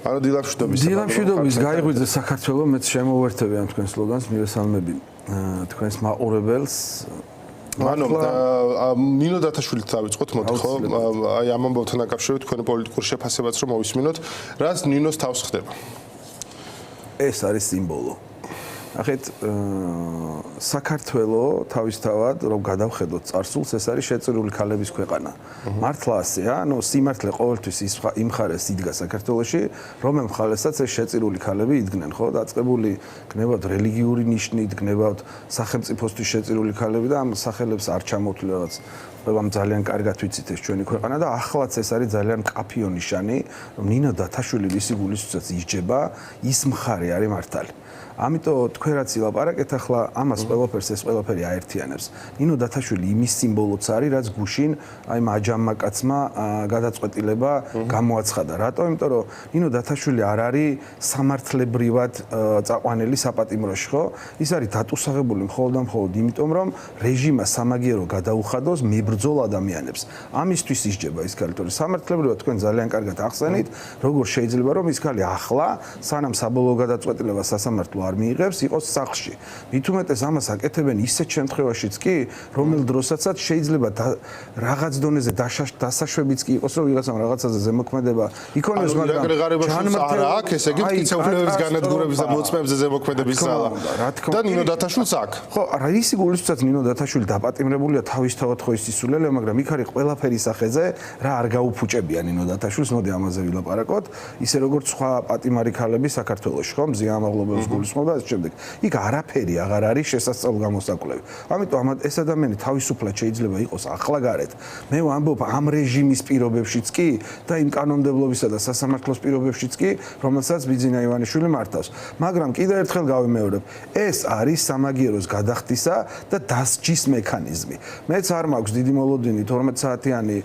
ანუ დილამშვიდობის დილამშვიდობის გაიღვიძე საქართველოს მეც შემოვერთები ამ თქვენ სლოგანს მივესალმები თქვენს მაყურებელს მანო ნინო დათაშვილით დავიწყოთ მოდი ხო აი ამ ამბავთან დაკავშირებით თქვენი პოლიტიკურ შეფასებაც რომ მოვისმინოთ რას ნინოს თავს ხდება ეს არის სიმბოლო ახეთ საქართველოს თავისთავად რომ გადავხედოთ წარსულს ეს არის შეწირული ქალების ქვეყანა მართლა ასეა ანუ სიმართლე ყოველთვის იმ მხარეს იდგა საქართველოში რომელ მხარესაც ეს შეწირული ქალები იდგნენ ხო დაწყებული გნებავთ რელიგიური ნიშნით გნებავთ სახელმწიფოსთვის შეწირული ქალები და ამ სახელებს არ ჩამოთვლი რაღაც ყველამ ძალიან კარგად ვიცით ეს ჩვენი ქვეყანა და ახლაც ეს არის ძალიან მკაფიო ნიშანი რომ ნინო დათაშვილი ვისი გულისთვისაც ისჯება ის მხარე არის მართალი ამიტომ თქვენ რაც ილაპარაკეთ ახლა ამას ყველაფერს ეს ყველაფერი აერთიანებს. ნინო დათაშვილი იმის სიმბოლოც არის, რაც გუშინ აი მაჯამმა კაცმა გადაწყვეტილება გამოაცხადა. რატო? იმიტომ რომ ნინო დათაშვილი არ არის სამართლებრივად წაყვანილი საპატიმროში, ხო? ის არის დატუსაღებული მხოლოდ და მხოლოდ იმიტომ, რომ რეჟიმმა სამაგიერო გადაუხადოს მებრძოლ ადამიანებს. ამისთვის ისჯება ის ქალი, თორე სამართლებრივად თქვენ ძალიან კარგად ახსენით, როგორ შეიძლება რომ ის ქალი ახლა სანამ საბოლოო გადაწყვეტილება სასამართლო არ მიიღებს, იყოს სახლში. მით უმეტეს ამას აკეთებენ ისეთ შემთხვევაშიც კი, რომელ დროსაც შეიძლება რაღაც დონეზე დასაშვებიც კი იყოს, რომ ვიღაცამ რაღაცაზე ზემოქმედება იქონოს, მაგრამ ჯანმრთელობა არ აქვს, ესე იგი მტკიცებულებების განადგურების და მოწმეებზე ზემოქმედების ზალა. და ნინო დათაშვილს აქვს. ხო, რა ისი გულისთვისაც ნინო დათაშვილი დაპატიმრებულია თავისთავად ხო ის სისულელე, მაგრამ იქ არის ყველაფერი სახეზე, რა არ გაუფუჭებია ნინო დათაშვილს, მოდი ამაზე ვილაპარაკოთ, ისე როგორც სხვა პატიმარი ქალები საქართველოში, ხო, მზიან ამაღლობელს გულისხმობს და ამ შემდეგ. იქ არაფერი აღარ არის შესაძლებელი გამოსაკლები. ამიტომ ეს ადამიანი თავისუფლად შეიძლება იყოს ახლა გარეთ. მე ვამბობ ამ რეჟიმის პირობებშიც კი და იმ კანონმდებლობისა და სასამართლოს პირობებშიც კი, რომელსაც ბიძინა ივანიშვილი მართავს. მაგრამ კიდევ ერთხელ გავიმეორებ, ეს არის სამაგიეროს გადახდისა და დასჯის მექანიზმი. მეც არ მაქვს დიდი მოლოდინი 12 საათიანი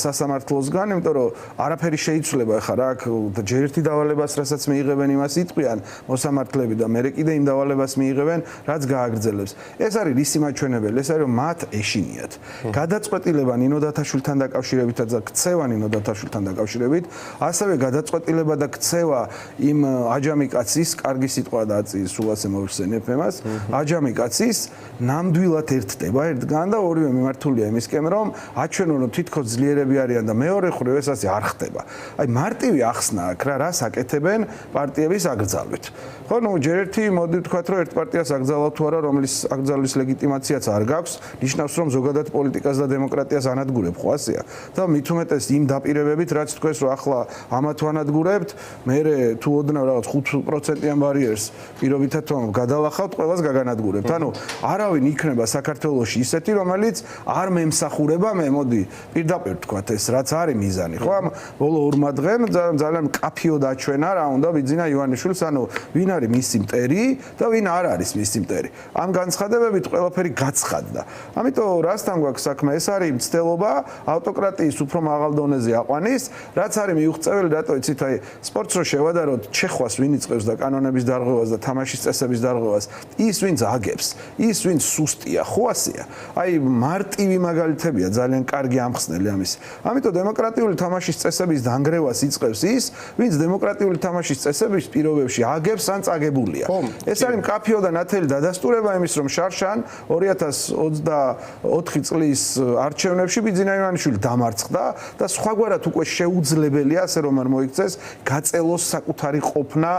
სასამართლოსგან, იმიტომ რომ არაფერი შეიცვლება ხა რა აქ ჯერ ერთი დავალებას რასაც მიიღებენ იმას იტყვიან მოსამართლეები და მე კიდე იმ დავალებას მიიღებენ, რაც გააგრძელებს. ეს არის რისი მაჩვენებელი? ეს არის რომ მათ ეშინიათ. გადაწყვეტილება ნინო დათაშვილთან დაკავშირებით და ქცევა ნინო დათაშვილთან დაკავშირებით, ასევე გადაწყვეტილება და ქცევა იმ აჯამი კაცის, კარგი სიტყვა დაწი, სულ ასე მოვიხსენებ εμას, აჯამი კაცის ნამდვილად ერთდება ერთგან და ორივე მიმართულია იმისკენ, რომ აჩვენონ რომ თითქოს ძლიერები არიან და მეორე მხრივ ეს ასე არ ხდება. აი მარტივი ახსნა აქ რა, რას აკეთებენ პარტიების აკრძალვით. ხო, ნუ ჯერ ერთი მოდი ვთქვათ, რომ ერთ პარტიას აკრძალავთ თუ არა, რომლის აკრძალვის ლეგიტიმაციაც არ გაქვს, ნიშნავს, რომ ზოგადად პოლიტიკას და დემოკრატიას ანადგურებ, ხო ასეა. და მით უმეტეს იმ დაპირებებით, რაც თქვენს რომ ახლა ამათ ვანადგურებთ, მე თუ ოდნავ რაღაც 5%-იან ბარიერს პირობითად თუ გადალახავთ, ყველას გაგანადგურებთ. ანუ არავინ იქნება საქართველოში ისეთი, რომელიც არ მემსახურება მე, მოდი პირდაპირ ვთქვათ ეს, რაც არის მიზანი, ხო? ამ ბოლო 2 დღემ ძალიან მკაფიო დაჩვენა რა უნდა ბიძინა ივანიშვილს, ანუ ვინ არის მისი მტერი და ვინ არ არის მისი მტერი. ამ განცხადებებით ყველაფერი გაცხადდა. ამიტომ რასთან გვაქვს საქმე? ეს არის მცდელობა ავტოკრატიის უფრო მაღალ დონეზე აყვანის, რაც არის მიუღწეველი, რატო იცით, აი სპორტს რო შევადაროთ, ჩეხვას ვინ იწყებს და კანონების დარღვევას და თამაშის წესების დარღვევას, ის ვინც აგებს, ის ვინც სუსტია, ხო ასეა. აი მარტივი მაგალითებია ძალიან კარგი ამხსნელი ამის. ამიტომ დემოკრატიული თამაშის წესების დანგრევას იწყებს ის, ვინც დემოკრატიული თამაშის წესების პირობებში აგებს ან წაგებულია. ეს არის მკაფიო და ნათელი დადასტურება იმის, რომ შარშან 2024 წლის არჩევნებში ბიძინა ივანიშვილი დამარცხდა და სხვაგვარად უკვე შეუძლებელია, ასე რომ არ მოიქცეს, გაწელოს საკუთარი ყოფნა,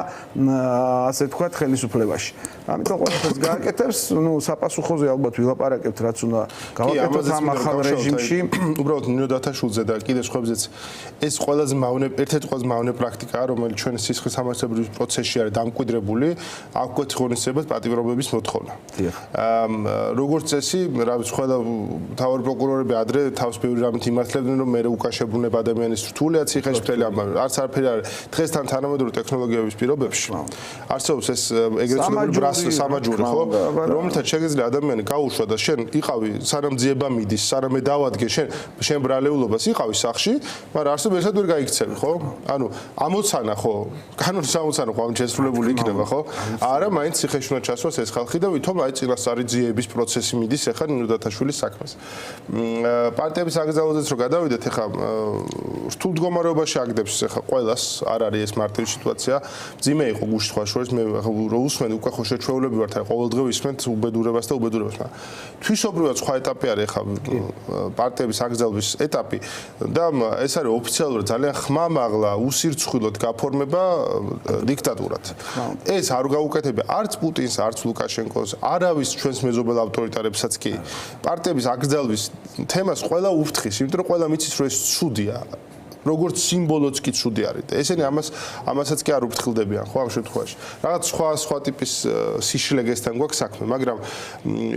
ასე ვთქვათ, ხელისუფლებაში. ამიტომ ყველაფერს გააკეთებს, ნუ საპასუხოზე ალბათ ვილაპარაკებთ, რაც უნდა გავაკეთოთ ამ ახალ რეჟიმში. უბრალოდ ნინო დათაშვილზე და კიდე სხვებზეც ეს ყველაზე ერთ-ერთი ყველაზე მავნე პრაქტიკაა, რომელიც ჩვენ სისხლის სამართლებრივ პროცესში არის დამკვიდრებული, აქვთ ღონისძიებას პატიმრობების მოთხოვნა. როგორც წესი, რა ვიცი, ყველა მთავარი პროკურორები ადრე თავს ბევრი რამით იმართლებდნენ, რომ მე უკაშებრუნება ადამიანის რთულია ციხეში მთელი ამბავი. არც არაფერი არ არის. დღესთან თანამედროვე ტექნოლოგიების პირობებში არსებობს ეს ეგრეთ წოდებული ბრას სამაჯური, ხო? რომლითაც შეგიძლია ადამიანი გაუშვა და შენ იყავი სანამ ძიება მივიდეს, სანამ მე დავადგე შენ ბრალეულობას იყავი სახში, მაგრამ არსად ერთად ვერ გაიქცევი, ხო? ანუ ამოცანა ხო? კანონის ამოცანა ხო ამ შესრულებული იქნება, ხო? არა, მაინც ციხეში უნდა ჩასვას ეს ხალხი და ვითომ აი წინასწარი ძიების პროცესი მიდის ახლა ნინო დათაშვილის საქმეს. პარტიების აკრძალვაზეც რო გადავიდეთ, ახლა რთულ მდგომარეობაში აგდებს ახლა ყველას, არ არის ეს მარტივი სიტუაცია. ძიმე იყო გუშინ სხვა შორის მე რო უსმენ უკვე ხო შეჩვეულები ვართ, აი ყოველდღე ვისმენთ უბედურებას და უბედურებას, მაგრამ თვისობრივად სხვა ეტაპი არის ახლა პარტიების აკრძალვის ეტაპი და ეს არის ოფიციალურად ძალიან ხმამაღლა, უსირცხვილოდ გაფორმება დიქტატურად. ეს არ გაუკეთებია არც პუტინს, არც ლუკაშენკოს, არავის ჩვენს მეზობელ ავტორიტარებსაც კი. პარტიების აკრძალვის თემას ყველა უფრთხის, იმიტომ რომ ყველა მიცის რომ ეს ცუდია. როგორც სიმბოლოც კი ცუდი არის და ესენი ამასაც კი არ უფრთხილდებიან ხო ამ შემთხვევაში. რაღაც სხვა ტიპის სიშლეგესთან გვაქვს საქმე, მაგრამ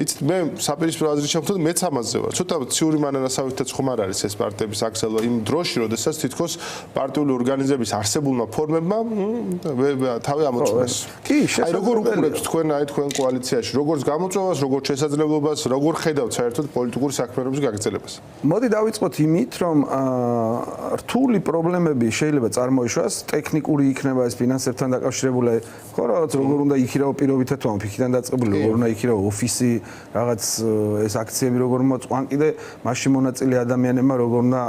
იცით მე საპირისპირო აზრით შევხვდით მეც ამაზე ვარ. ცოტა ციური მანანასავითაც ხომ არ არის ეს პარტიების აკრძალვა იმ დროში, როდესაც თითქოს პარტიული ორგანიზების არსებულმა ფორმებმა თავი ამოწურეს. კი, აი როგორ უყურებთ თქვენ აი თქვენ კოალიციაში, როგორც გამოწვევას, როგორც შესაძლებლობას, როგორ ხედავთ საერთოდ პოლიტიკური საქმიანობის გაგრძელებას? მოდი დავიწყოთ იმით, რომ რთული პრობლემები შეიძლება წარმოიშვას, ტექნიკური იქნება ეს ფინანსებთან დაკავშირებული, ხო რაღაც როგორ უნდა იქირავო პირობითად თუ ფიქრიდან დაწყებული, როგორ უნდა იქირავო ოფისი, რაღაც ეს აქციები როგორ მოწყვან კიდე მასში მონაწილე ადამიანებმა როგორ უნდა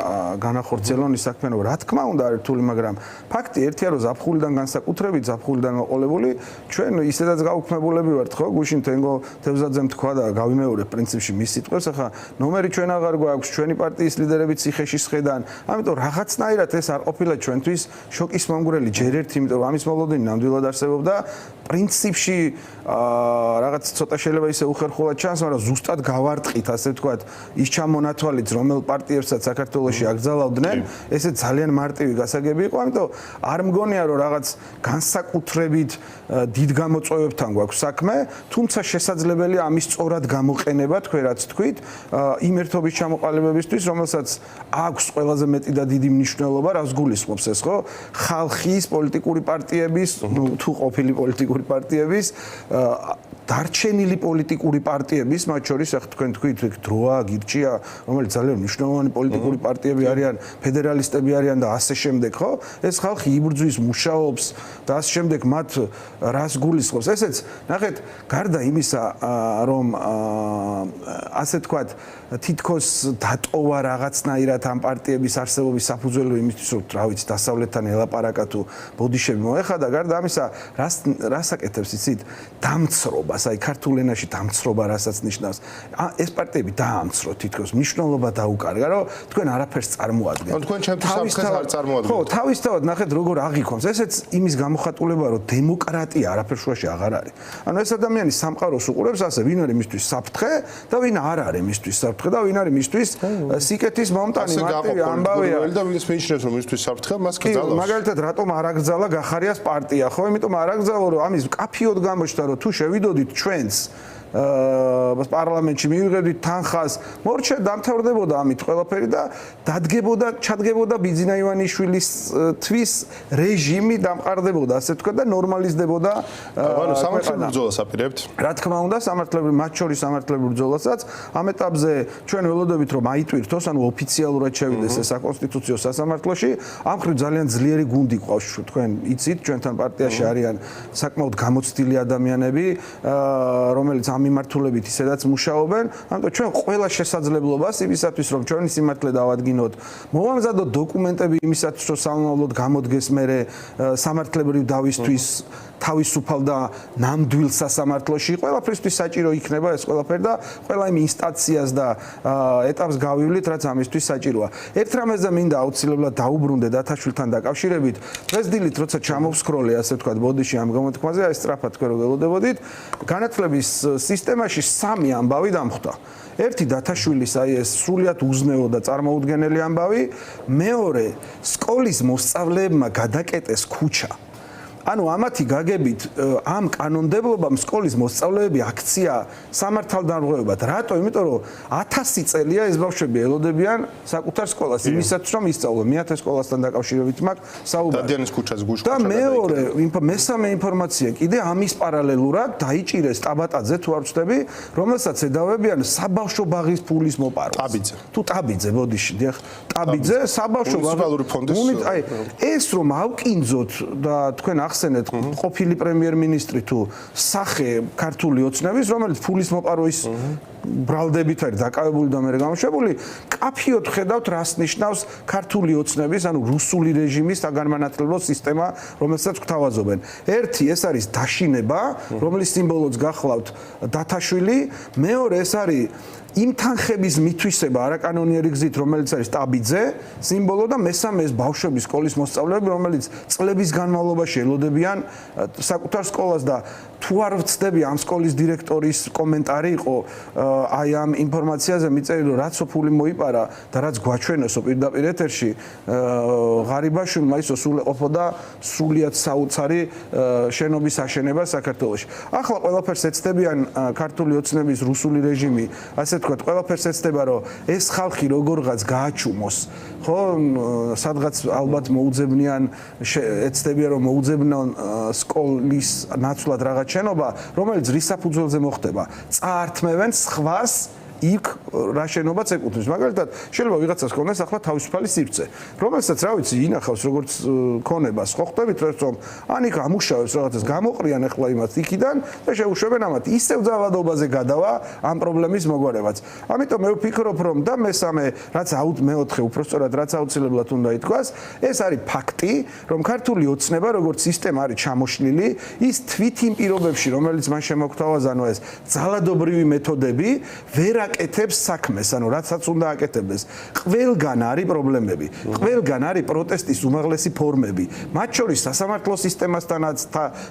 განახორციელონ ის საქმიანობა. რა თქმა უნდა არის რთული, მაგრამ ფაქტი ერთია რომ ზაფხულიდან განსაკუთრებით, ზაფხულიდან მოყოლებული, ჩვენ ისედაც გაუქმებულები ვართ, ხო? გუშინ თენგო თევზაძემ თქვა და გავიმეორებ პრინციპში მის სიტყვებს, ახლა ნომერი ჩვენ აღარ გვაქვს, ჩვენი პარტიის ლიდერები ციხეში სხედან, ამიტომ რაღაცნაირად ეს არ ყოფილა ჩვენთვის შოკის მომგვრელი ჯერ ერთი, იმიტომ რომ ამის მოლოდინი ნამდვილად არსებობდა. პრინციპში რაღაც ცოტა შეიძლება ისე უხერხულად ჩანს, მაგრამ ზუსტად გავარტყით, ასე ვთქვათ, ის ჩამონათვალით, რომელ პარტიებსაც საქართველოში აკრძალავდნენ, ესე ძალიან მარტივი გასაგები იყო, ამიტომ არ მგონია რომ რაღაც განსაკუთრებით დიდ გამოწვევებთან გვაქვს საქმე, თუმცა შესაძლებელია ამის სწორად გამოყენება, თქვენ რაც თქვით, იმ ერთობის ჩამოყალიბებისთვის, რომელსაც აქვს ყველაზე მეტი და დიდი მნიშვნელობა, რას გულისხმობს ეს, ხო? ხალხის პოლიტიკური პარტიების, თუ ყოფილი პოლიტიკური პარტიების, დარჩენილი პოლიტიკური პარტიების, მათ შორის ახ თქვენ თქვით, დროა, გირჩია, რომელიც ძალიან მნიშვნელოვანი პოლიტიკური პარტიები არიან, ფედერალისტები არიან და ასე შემდეგ, ხო? ეს ხალხი იბრძვის, მუშაობს და ასე შემდეგ, მათ რას გულისხმობს? ესეც, ნახეთ, გარდა იმისა, რომ ასე თქვათ, თითქოს დატოვა რაღაცნაირად ამ პარტიების არსებობის საფუძველი იმისთვის, რომ რა ვიცი, დასავლეთთან ელაპარაკა თუ ბოდიშები მოეხადა, გარდა ამისა, რას აკეთებს იცით? დამცრობას, აი ქართულ ენაში დამცრობა რასაც ნიშნავს. ეს პარტიები დაამცრო თითქოს მნიშვნელობა დაუკარგა, რომ თქვენ არაფერს წარმოადგენთ. თქვენ ჩემთვის საფრთხეს არ წარმოადგენთ. ხო, თავისთავად ნახეთ როგორ აღიქონს. ესეც იმის გამოხატულება, რომ დემოკრატია არაფერ შუაში აღარ არის. ანუ ეს ადამიანი სამყაროს უყურებს ასე, ვინ არის მისთვის საფრთხე და ვინ არ არის მისთვის საფრთხე და ვინ არის მისთვის სიკეთის მომტანი მარტივი ამბავია. და ვინც მიიჩნევს რომ მისთვის საფრთხე, მას კრძალავს. მაგალითად, რატომ არ აკრძალა გახარიას პარტია, ხო? იმიტომ არ აკრძალა, რომ ამის კაფიოდ გამოჩნდა, რომ თუ შევიდოდით ჩვენს პარლამენტში მივიღებდით თანხას, მორჩა დამთავრდებოდა ამით ყველაფერი და ჩადგებოდა ბიძინა ივანიშვილის თვის რეჟიმი დამყარდებოდა, ასე ვთქვათ და ნორმალიზდებოდა. ანუ სამართლებრივ ბრძოლას აპირებთ? რა თქმა უნდა, სამართლებრივ, მათ შორის სამართლებრივ ბრძოლასაც ამ ეტაპზე ჩვენ ველოდებით რომ აიტვირთოს, ანუ ოფიციალურად შევიდეს ეს საკონსტიტუციო სასამართლოში, ამ მხრივ ძალიან ძლიერი გუნდი ყავს თქვენ იცით, ჩვენთან პარტიაში არიან საკმაოდ გამოცდილი ადამიანები, რომელიც მიმართულებით ისედაც მუშაობენ, ამიტომ ჩვენ ყველა შესაძლებლობას იმისათვის, რომ ჩვენი სიმართლე დავადგინოთ, მოვამზადოთ დოკუმენტები იმისათვის, რომ სამომავლოდ გამოდგეს მერე სამართლებრივ დავისთვის თავისუფალ და ნამდვილ სასამართლოში, ყველაფრისთვის საჭირო იქნება ეს ყველაფერი და ყველა იმ ინსტანციას და ეტაპს გავივლით, რაც ამისთვის საჭიროა. ერთ რამეზე მინდა აუცილებლად დაუბრუნდე დათაშვილთან დაკავშირებით, დღეს დილით როცა ჩამოვსკროლე, ასე ვთქვათ, ბოდიში ამ გამოთქმაზე, აი სწრაფად თქვენ რო ველოდებოდით, განათლების სისტემაში სამი ამბავი დამხვდა. ერთი დათაშვილის აი ეს სრულიად უზნეო და წარმოუდგენელი ამბავი, მეორე სკოლის მოსწავლეებმა გადაკეტეს ქუჩა. ანუ ამათი გაგებით ამ კანონმდებლობამ სკოლის მოსწავლეები აქცია სამართალდამღებად. რატო? იმიტომ რომ 1000 წელია ეს ბავშვები ელოდებიან საკუთარ სკოლას იმისაც რომ ისწავლონ. მეათე სკოლასთან დაკავშირებით მაქვს საუბარი. დადიანის ქუჩას გუშინ. და მეორე, მესამე ინფორმაცია კიდე ამის პარალელურად დაიჭირეს ტაბატაძე თუ არ ვცდები, რომელსაც ედავებიან საბავშვო ბაღის ფულის მოპარვას. ტაბიძე. თუ ტაბიძე, ბოდიში, დიახ, ტაბიძე საბავშვო მუნიციპალური ფონდის აი ეს რომ ავკინძოთ და თქვენ ახსენეთ ყოფილი პრემიერ-მინისტრი თუ სახე ქართული ოცნების, რომელიც ფულის მოპარვის ბრალდებით არის დაკავებული და მე გამოშვებული, კაფიოდ ხედავთ რას ნიშნავს ქართული ოცნების, ანუ რუსული რეჟიმის საგანმანათლებლო სისტემა, რომელსაც გვთავაზობენ. ერთი ეს არის დაშინება, რომლის სიმბოლოც გახლავთ დათაშვილი, მეორე ეს არის იმ თანხების მითვისება არაკანონიერი გზით, რომელიც არის ტაბიძე, სიმბოლო და მესამე ეს ბავშვები სკოლის მოსწავლეები, რომელიც წლების განმავლობაში ელოდებიან საკუთარ სკოლას და თუ არ ვცდები ამ სკოლის დირექტორის კომენტარი იყო აი ამ ინფორმაციაზე მიწერილი რომ რაც ფული მოიპარა და რაც გვაჩვენოსო პირდაპირ ეთერში ღარიბაშვილმა ისო სულ ყოფოდა სრულიად საოცარი შენობის აშენება საქართველოში. ახლა ყველაფერს ეცდებიან ქართული ოცნების რუსული რეჟიმი, ასე თქვა, ყველაფერს ეცდება რომ ეს ხალხი როგორღაც გააჩუმოს, ხო, სადღაც ალბათ მოუძებნიან ეცდებიან რომ მოუძებნონ სკოლის ნაცვლად რაღაც შენობა, რომელიც რის საფუძველზე მოხდება. წაართმევენ სხვას იქ რა შენობაც ეკუთვნის. მაგალითად, შეიძლება ვიღაცას ქონდეს ახლა თავისუფალი სივრცე, რომელსაც რა ვიცი, ინახავს როგორც ქონებას. ხო ხვდებით რომ ან იქ ამუშავებს რაღაცას, გამოყრიან ახლა იმას იქიდან და შეუშვებენ ამათ. ისევ ძალადობაზე გადავა ამ პრობლემის მოგვარებაც. ამიტომ მე ვფიქრობ, რომ და მესამე, რაც მეოთხე, უпростоრად რაც აუცილებლად უნდა ითქვას, ეს არის ფაქტი, რომ ქართული ოცნება, როგორც სისტემა არის ჩამოშლილი, ის თვით იმ პირობებში, რომელიც მან შემოგთავაზანო ეს ძალადობრივი მეთოდები, ვერ აკეთებს საქმეს, ანუ რაცაც უნდა აკეთებდეს. ყველგან არის პრობლემები. ყველგან არის პროტესტის უმაღლესი ფორმები. მათ შორის სასამართლო სისტემასთანაც,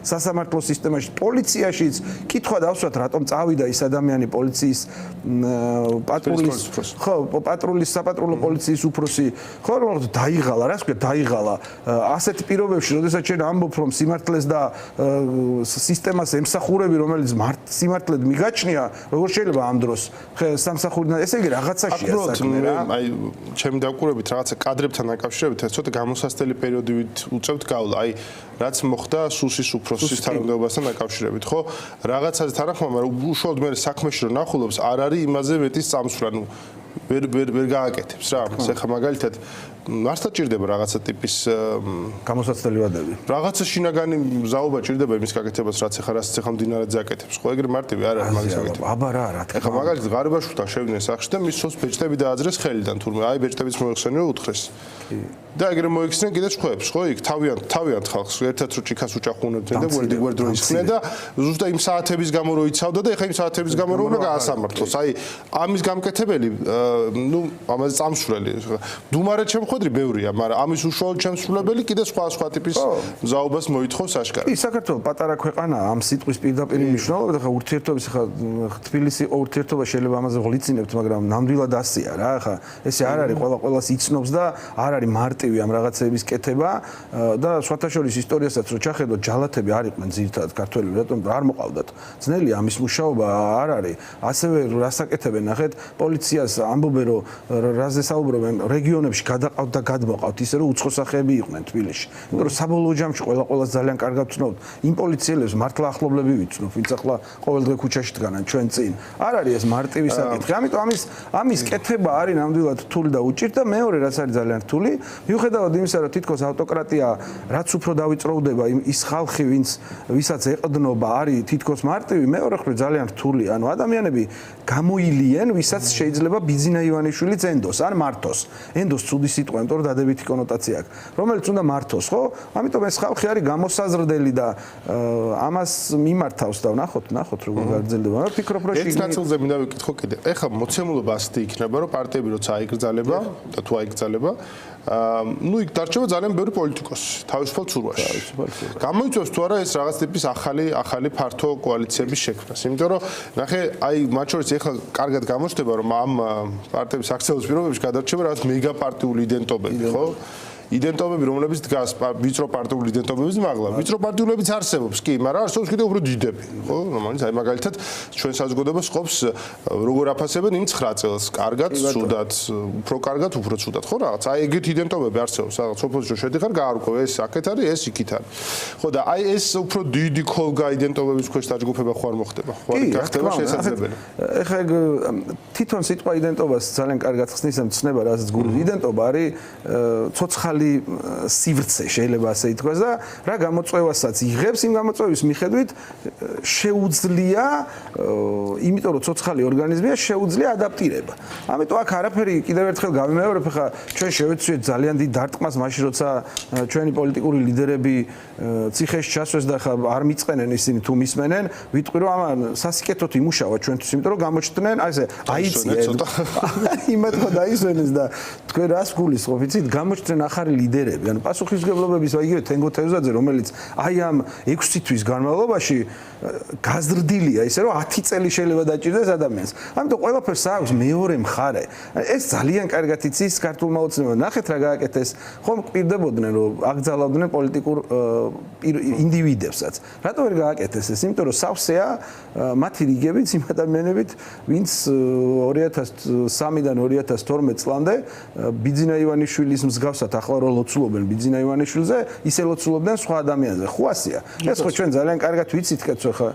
სასამართლო სისტემაში, პოლიციაშიც. კითხვა დავსვათ, რატომ წავიდა ის ადამიანი პოლიციის პატრულის, ხო, პატრულის საპატრულო პოლიციის უფროსი, ხო, რომ დაიღალა, რას ქვია, დაიღალა. ასეთ პირობებში, როდესაც შენ ამბობ, რომ სიმართლეს და სისტემას ემსახურები, რომელიც სიმართლედ მიგაჩნია, როგორ შეიძლება ამ დროს სამსახურიდან ესე იგი რაღაცაშია საქმე რა. აი ჩემი დაკვირვებით რაღაცა კადრებთან დაკავშირებით ეს ცოტა გამოსასწრელი პერიოდივით უწევთ გავლა. აი რაც მოხდა სუსის უფროსის თანამდებობასთან დაკავშირებით, ხო? რაღაცაზე თანახმა, მაგრამ უშუალოდ მე საქმეში რომ ნახულობს, არ არის იმაზე მეტის წამსვლა, ნუ ვერ გააკეთებს რა. ეხლა მაგალითად მარსთა ჭირდება რაღაცა ტიპის გამოსაცდელი ვადები. რაღაცა შინაგანი მზაობა ჭირდება იმის გაკეთებას, რაც ეხლა მდინარეზე აკეთებს. ხო, ეგრე მარტივი არ არის მაგის გაკეთება. აბა რა თქმა. ეხლა მაგალითად ღარიბაშვილთან შევიდნენ სახში და მის სოს ბეჭდები დააძრეს ხელიდან, თურმე აი ბეჭდებიც მოიხსენიო უთხრეს. და ეგრე მოიხსნენ კიდე სხვებს, ხო, იქ თავიანთ ხალხს ერთად რო ჭიქას უჭახუნებდნენ და გვერდ-გვერდ რო ისხდნენ და ზუსტად იმ საათების გამო რო იცავდა და ეხლა იმ საათების გამო რო უნდა გაასამართლოს. აი ამის გამკეთებელი, ნუ ამაზე წამსვლელი. დუმარეთ შემოხვედრი ბევრია, მაგრამ ამის უშუალოდ შემსრულებელი კიდე სხვა ტიპის მზაობას მოითხოვს აშკარად. კი, საქართველოს პატარა ქვეყანაა ამ სიტყვის პირდაპირ მნიშვნელობით, ახლა ურთიერთობის ახლა თბილისი ურთიერთობა შეიძლება ამაზე ვლიცინებთ, მაგრამ ნამდვილად ასია რა, ახლა ესე არ არის ყველას იცნობს და არ არის მარტივი ამ რაღაცების კეთება და სხვათაშორის ისტორიასაც რო ჩახედოთ, ჯალათები არ იყვნენ ძირითადად ქართველები, რატომ არ მოყავდათ. ძნელია ამის მუშაობა არ არის. ასევე რასაკეთებენ, ნახეთ, პოლიციას ამბობენ, რომ რაზე საუბრობენ, რეგიონებში გადაყავთ და გადმოყავთ, ისე რომ უცხო სახეები იყვნენ თბილისში. იმიტომ რომ საბოლოო ჯამში ყველას ძალიან კარგად ვცნობთ. იმ პოლიციელებს მართლა ახლობლები ვიცნობ, ვინც ახლა ყოველდღე ქუჩაში დგანან ჩვენ წინ. არ არის ეს მარტივი საკითხი. ამიტომ ამის კეთება არის ნამდვილად რთული და უჭირთ და მეორე რაც არის ძალიან რთული, მიუხედავად იმისა, რომ თითქოს ავტოკრატია რაც უფრო დავიწროვდება ის ხალხი, ვისაც ეყდნობა არის თითქოს მარტივი, მეორე მხრივ ძალიან რთული. ანუ ადამიანები გამოილიან, ვისაც შეიძლება ბიზინა ივანიშვილიც ენდოს, ან მართოს. ენდოს ცუდი სიტყვა, იმიტომ რომ დადებითი კონოტაცია აქვს, რომელიც უნდა მართოს, ხო? ამიტომ ეს ხალხი არის გამოსაზრდელი და ამას მიმართავს და ნახოთ როგორ გაგრძელდება. მე ვფიქრობ, რომ ეს ნაწილზე მინდა ვიკითხო კიდე. ეხლა მოცემულობა ასეთი იქნება, რომ პარტიები როცა აიგრძალება და თუ აიგრძალება, ნუ იქ დარჩება ძალიან ბევრი პოლიტიკოსი თავისუფალ ცურვაში. გამოიწვევს თუ არა ეს რაღაც ტიპის ახალი ფართო კოალიციების შექმნას. იმიტომ რომ ნახე, აი მათ შორის ეხლა კარგად გამოჩნდება, რომ ამ პარტიების აქციის პირობებში გადარჩება რაღაც მეგაპარტიული იდენტობები, ხო? იდენტობები, რომლებიც დგას ვიწრო პარტიული იდენტობების მაღლა. ვიწრო პარტიულებიც არსებობს, კი, მაგრამ არსებობს კიდევ უფრო დიდები, ხო? რომელიც აი მაგალითად ჩვენ საზოგადოებას ყოფს როგორ აფასებენ იმ 9 წელს, კარგად, ცუდად, უფრო კარგად, უფრო ცუდად, ხო რაღაც. აი ეგეთი იდენტობები არსებობს, რაღაც ოპოზიციაში შედიხარ, გაარკვევ, ეს აქეთ არის, ეს იქით არის. ხო და აი ეს უფრო დიდი ქოლგა იდენტობების ქვეშ დაჯგუფება ხო არ მოხდება? ხო არ გახდება შესაძლებელი? ეხლა თვითონ სიტყვა იდენტობას ძალიან კარგად ხსნის, ამ ცნება რასაც გულით იდენტობა არის ცოცხალი სივრცე შეიძლება ასე ითქვას და რა გამოწვევასაც იღებს იმ გამოწვევის მიხედვით შეუძლია იმიტომ რომ ცოცხალი ორგანიზმია შეუძლია ადაპტირება. ამიტომ აქ არაფერი კიდევ ერთხელ გავიმეორებ, ხა ჩვენ შევეცვიეთ ძალიან დიდ დარტყმას მაშინ როცა ჩვენი პოლიტიკური ლიდერები ციხეში ჩასვეს და ხა არ მიწყენენ ისინი თუ მისმენენ, ვიტყვი რომ ამან სასიკეთოდ იმუშავა ჩვენთვის, იმიტომ რომ გამოჩნდნენ აი ესე აიწიეს იმათ ხო დაისვენეს და თქვენ რას გულისხმობ, იცით, გამოჩნდნენ ახალი ლიდერები, ანუ პასუხისმგებლობების იგივე თენგო თევზაძე, რომელიც აი ამ 6 თვის განმავლობაში გაზრდილია ისე რომ 10 წელი შეიძლება დაჭირდეს ადამიანს. ამიტომ ყველაფერს აქვს მეორე მხარე. ეს ძალიან კარგად იცის ქართულმა ოცნებამ. ნახეთ რა გააკეთეს, ხომ კვირდებოდნენ რომ აკრძალავდნენ პოლიტიკურ ინდივიდებსაც. რატო ვერ გააკეთეს ეს? იმიტომ რომ სავსეა მათი რიგებით იმ ადამიანებით, ვინც 2003-დან 2012 წლამდე ბიძინა ივანიშვილის მსგავსად ახლა რო ლოცულობენ ბიძინა ივანიშვილზე, ისე ლოცულობდნენ სხვა ადამიანზე. ხუასია. ეს ხო ჩვენ ძალიან კარგად ვიცით, კაცო, ხა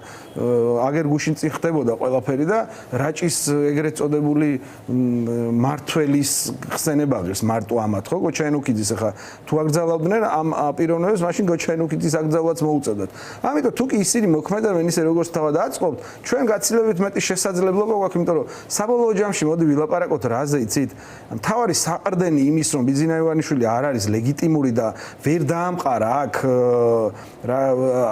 აგერ გუშინ წინ ხდებოდა ყველაფერი და რაჭის ეგრეთ წოდებული მართველის ხსენება ღირს მარტო ამათ ხო გოჩაინუქიძის ხა თუ აკრძალავდნენ ამ პიროვნებებს, მაშინ გოჩაინუქიძის აკრძალვაც მოუწოდათ. ამიტომ თუ კი ისინი მოქმედებენ ისე როგორც თავად აწყობთ, ჩვენ გაცილებით მეტი შესაძლებლობა გვაქვს, იმიტომ რომ საბოლოო ჯამში მოდი ვილაპარაკოთ რაზე იცით. მთავარი საყრდენი იმის რომ ბიძინა ივანიშვილი არ არის ლეგიტიმური და ვერ დაამყარა აქ რა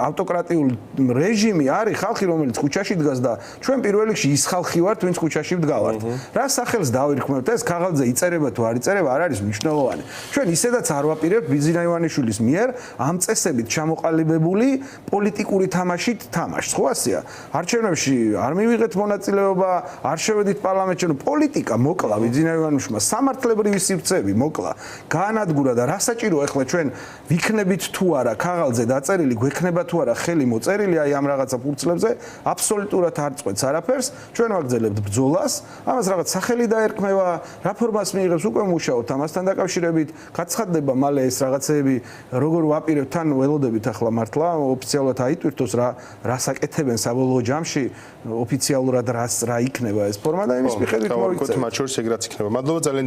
ავტოკრატიული რეჟიმი არის ხალხი რომელიც ქუჩაში დგას და ჩვენ პირველ რიგში ის ხალხი ვართ ვინც ქუჩაში ვდგავართ. რა სახელს დავირქმევთ ეს ქაღალდზე იწერება თუ არ იწერება არ არის მნიშვნელოვანი. ჩვენ ისედაც არ ვაპირებთ ბიძინა ივანიშვილის მიერ ამ წესებით ჩამოყალიბებული პოლიტიკური თამაშით თამაშს. ხო ასეა? არჩევნებში არ მივიღეთ მონაწილეობა, არ შევედით პარლამენტში, ნუ პოლიტიკა მოკლა ბიძინა ივანიშვილმა, სამართლებრივი სივრცეები მოკლა. გაანადგურა და რა საჭირო ახლა ჩვენ ვიქნებით თუ არა ქაღალდზე დაწერილი, გვექნება თუ არა ხელი მოწერილი აი ამ რაღაცა ფურცლებზე, აბსოლუტურად არ წყვეტს არაფერს. ჩვენ ვაგრძელებთ ბრძოლას, ამას რაღაც სახელი დაერქმევა, რა ფორმას მიიღებს უკვე მუშაობთ ამასთან დაკავშირებით, გაცხადდება მალე ეს რაღაცეები, როგორ ვაპირებთ თან ველოდებით ახლა მართლა ოფიციალურად აიტვირთოს რა საკეთებენ საბოლოო ჯამში, ოფიციალურად რა იქნება ეს ფორმა და იმის მიხედვით მოვიქცევთ. მათ შორის ეგ რაც იქნება. მადლობა ძალიან.